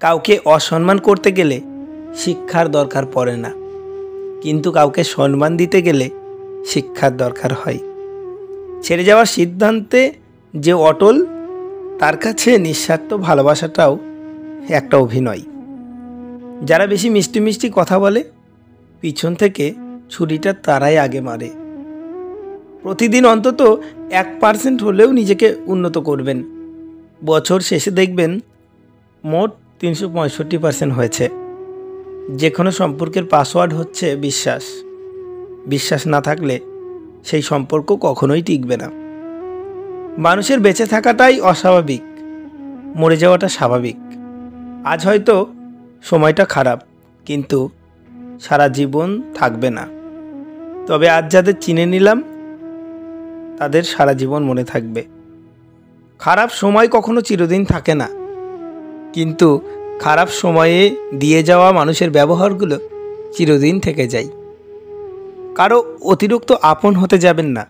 কাউকে অসম্মান করতে গেলে শিক্ষার দরকার পড়ে না, কিন্তু কাউকে সম্মান দিতে গেলে শিক্ষার দরকার হয়। ছেড়ে যাওয়ার সিদ্ধান্তে যে অটল, তার কাছে নিঃস্বার্থ ভালোবাসাটাও একটা অভিনয়। যারা বেশি মিষ্টি মিষ্টি কথা বলে, পিছন থেকে ছুরিটা তারাই আগে মারে। প্রতিদিন অন্তত 1% হলেও নিজেকে উন্নত করবেন। বছর শেষে দেখবেন মোট 365% হয়েছে। যে কোনো সম্পর্কের পাসওয়ার্ড হচ্ছে বিশ্বাস। বিশ্বাস না থাকলে সেই সম্পর্ক কখনোই টিকবে না। মানুষের বেঁচে থাকাটাই অস্বাভাবিক, মরে যাওয়াটা স্বাভাবিক। আজ হয়তো সময়টা খারাপ, কিন্তু সারা জীবন থাকবে না। তবে আজ যাদের চিনে নিলাম, তাদের সারা জীবন মনে থাকবে। খারাপ সময় কখনো চিরদিন থাকে না, কিন্তু খারাপ সময়ে দিয়ে যাওয়া মানুষের ব্যবহারগুলো চিরদিন থেকে যায়। কারো অতিরিক্ত আপন হতে যাবেন না।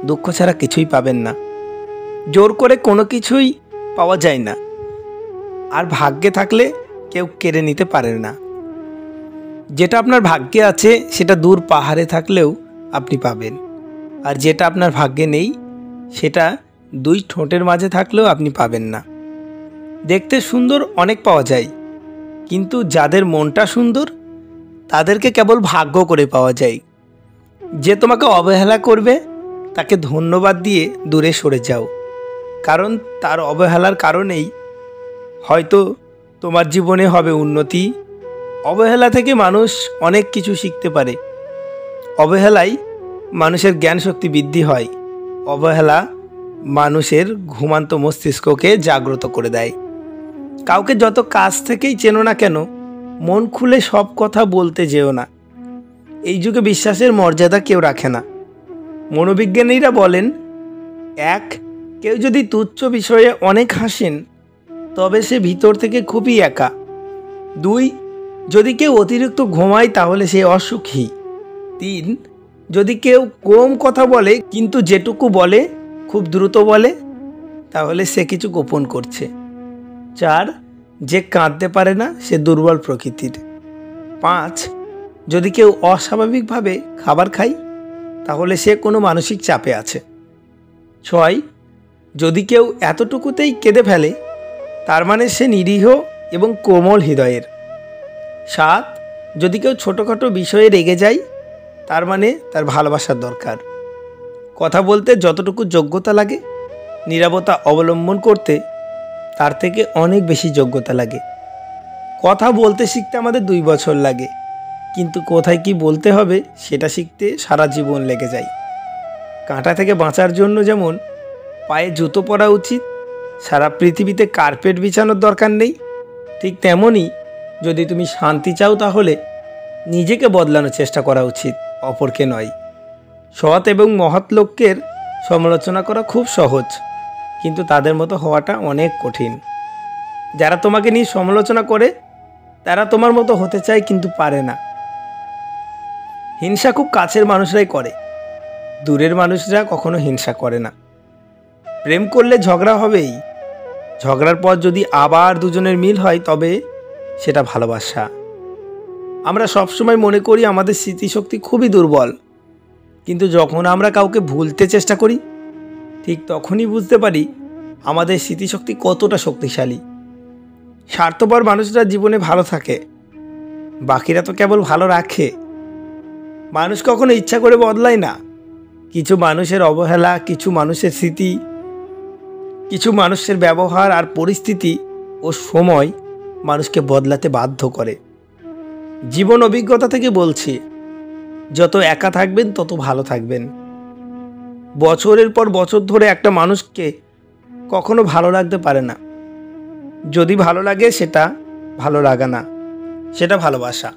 দুঃখ ছাড়া কিছুই পাবেন না। জোর করে কোনো কিছুই পাওয়া যায় না, আর ভাগ্যে থাকলে কেউ কেড়ে নিতে পারে না। যেটা আপনার ভাগ্যে আছে সেটা দূর পাহাড়ে থাকলেও আপনি পাবেন, আর যেটা আপনার ভাগ্যে নেই সেটা 2 ঠোঁটের মাঝে থাকলেও আপনি পাবেন না। দেখতে সুন্দর অনেক পাওয়া যায়, কিন্তু যাদের মনটা সুন্দর তাদেরকে কেবল ভাগ্য করে পাওয়া যায়। যে তোমাকে অবহেলা করবে তাকে ধন্যবাদ দিয়ে দূরে সরে যাও, কারণ তার অবহেলার কারণেই হয়তো তোমার জীবনে হবে উন্নতি। অবহেলা থেকে মানুষ অনেক কিছু শিখতে পারে। অবহেলায় মানুষের জ্ঞান শক্তি বৃদ্ধি হয়। অবহেলা মানুষের ঘুমান্ত মস্তিষ্ককে জাগ্রত করে দেয়। কাউকে যত কাছ থেকেই চেনো না কেন, মন খুলে সব কথা বলতে যেও না। এই যুগে বিশ্বাসের মর্যাদা কেউ রাখে না। মনোবিজ্ঞানীরা বলেন, 1, কেউ যদি তুচ্ছ বিষয়ে অনেক হাসেন তবে সে ভিতর থেকে খুবই একা। 2, যদি কেউ অতিরিক্ত ঘুমায় তাহলে সে অসুখী। 3, যদি কেউ কম কথা বলে কিন্তু যেটুকু বলে খুব দ্রুত বলে, তাহলে সে কিছু গোপন করছে। 4, যে কাঁদতে পারে না সে দুর্বল প্রকৃতির। 5, যদি কেউ অস্বাভাবিকভাবে খাবার খায় তাহলে সে কোনো মানসিক চাপে আছে। 6, যদি কেউ এতটুকুতেই কেঁদে ফেলে তার মানে সে নিরীহ এবং কোমল হৃদয়ের। 7, যদি কেউ ছোটোখাটো বিষয়ে রেগে যায় তার মানে তার ভালোবাসার দরকার। কথা বলতে যতটুকু যোগ্যতা লাগে, নীরবতা অবলম্বন করতে তার থেকে অনেক বেশি যোগ্যতা লাগে। কথা বলতে শিখতে আমাদের 2 বছর লাগে, কিন্তু কোথায় কি বলতে হবে সেটা শিখতে সারা জীবন লেগে যায়। কাঁটা থেকে বাঁচার জন্য যেমন পায়ে জুতো পরা উচিত, সারা পৃথিবীতে কার্পেট বিছানোর দরকার নেই, ঠিক তেমনই যদি তুমি শান্তি চাও তাহলে নিজেকে বদলানোর চেষ্টা করা উচিত, অপরকে নয়। সৎ এবং মহৎ লোকের সমালোচনা করা খুব সহজ, কিন্তু তাদের মতো হওয়াটা অনেক কঠিন। যারা তোমাকে নিয়ে সমালোচনা করে তারা তোমার মতো হতে চায় কিন্তু পারে না। হিংসা খুব কাছের মানুষরাই করে, দূরের মানুষরা কখনো হিংসা করে না। প্রেম করলে ঝগড়া হবেই, ঝগড়ার পর যদি আবার দুজনের মিল হয় তবে সেটা ভালোবাসা। আমরা সবসময় মনে করি আমাদের স্মৃতিশক্তি খুবই দুর্বল, কিন্তু যখন আমরা কাউকে ভুলতে চেষ্টা করি ঠিক তখনই বুঝতে পারি আমাদের স্মৃতিশক্তি কতটা শক্তিশালী। স্বার্থপর মানুষরা জীবনে ভালো থাকে, বাকিরা তো কেবল ভালো রাখে। মানুষ কখনো ইচ্ছা করে বদলায় না। কিছু মানুষের অবহেলা, কিছু মানুষের স্মৃতি, কিছু মানুষের ব্যবহার আর পরিস্থিতি ও সময় মানুষকে বদলাতে বাধ্য করে। জীবন অভিজ্ঞতা থেকে বলছি, যত একা থাকবেন তত ভালো থাকবেন। বছরের পর বছর ধরে একটা মানুষকে কখনো ভালো লাগতে পারে না। যদি ভালো লাগে সেটা ভালো লাগা না, সেটা ভালোবাসা।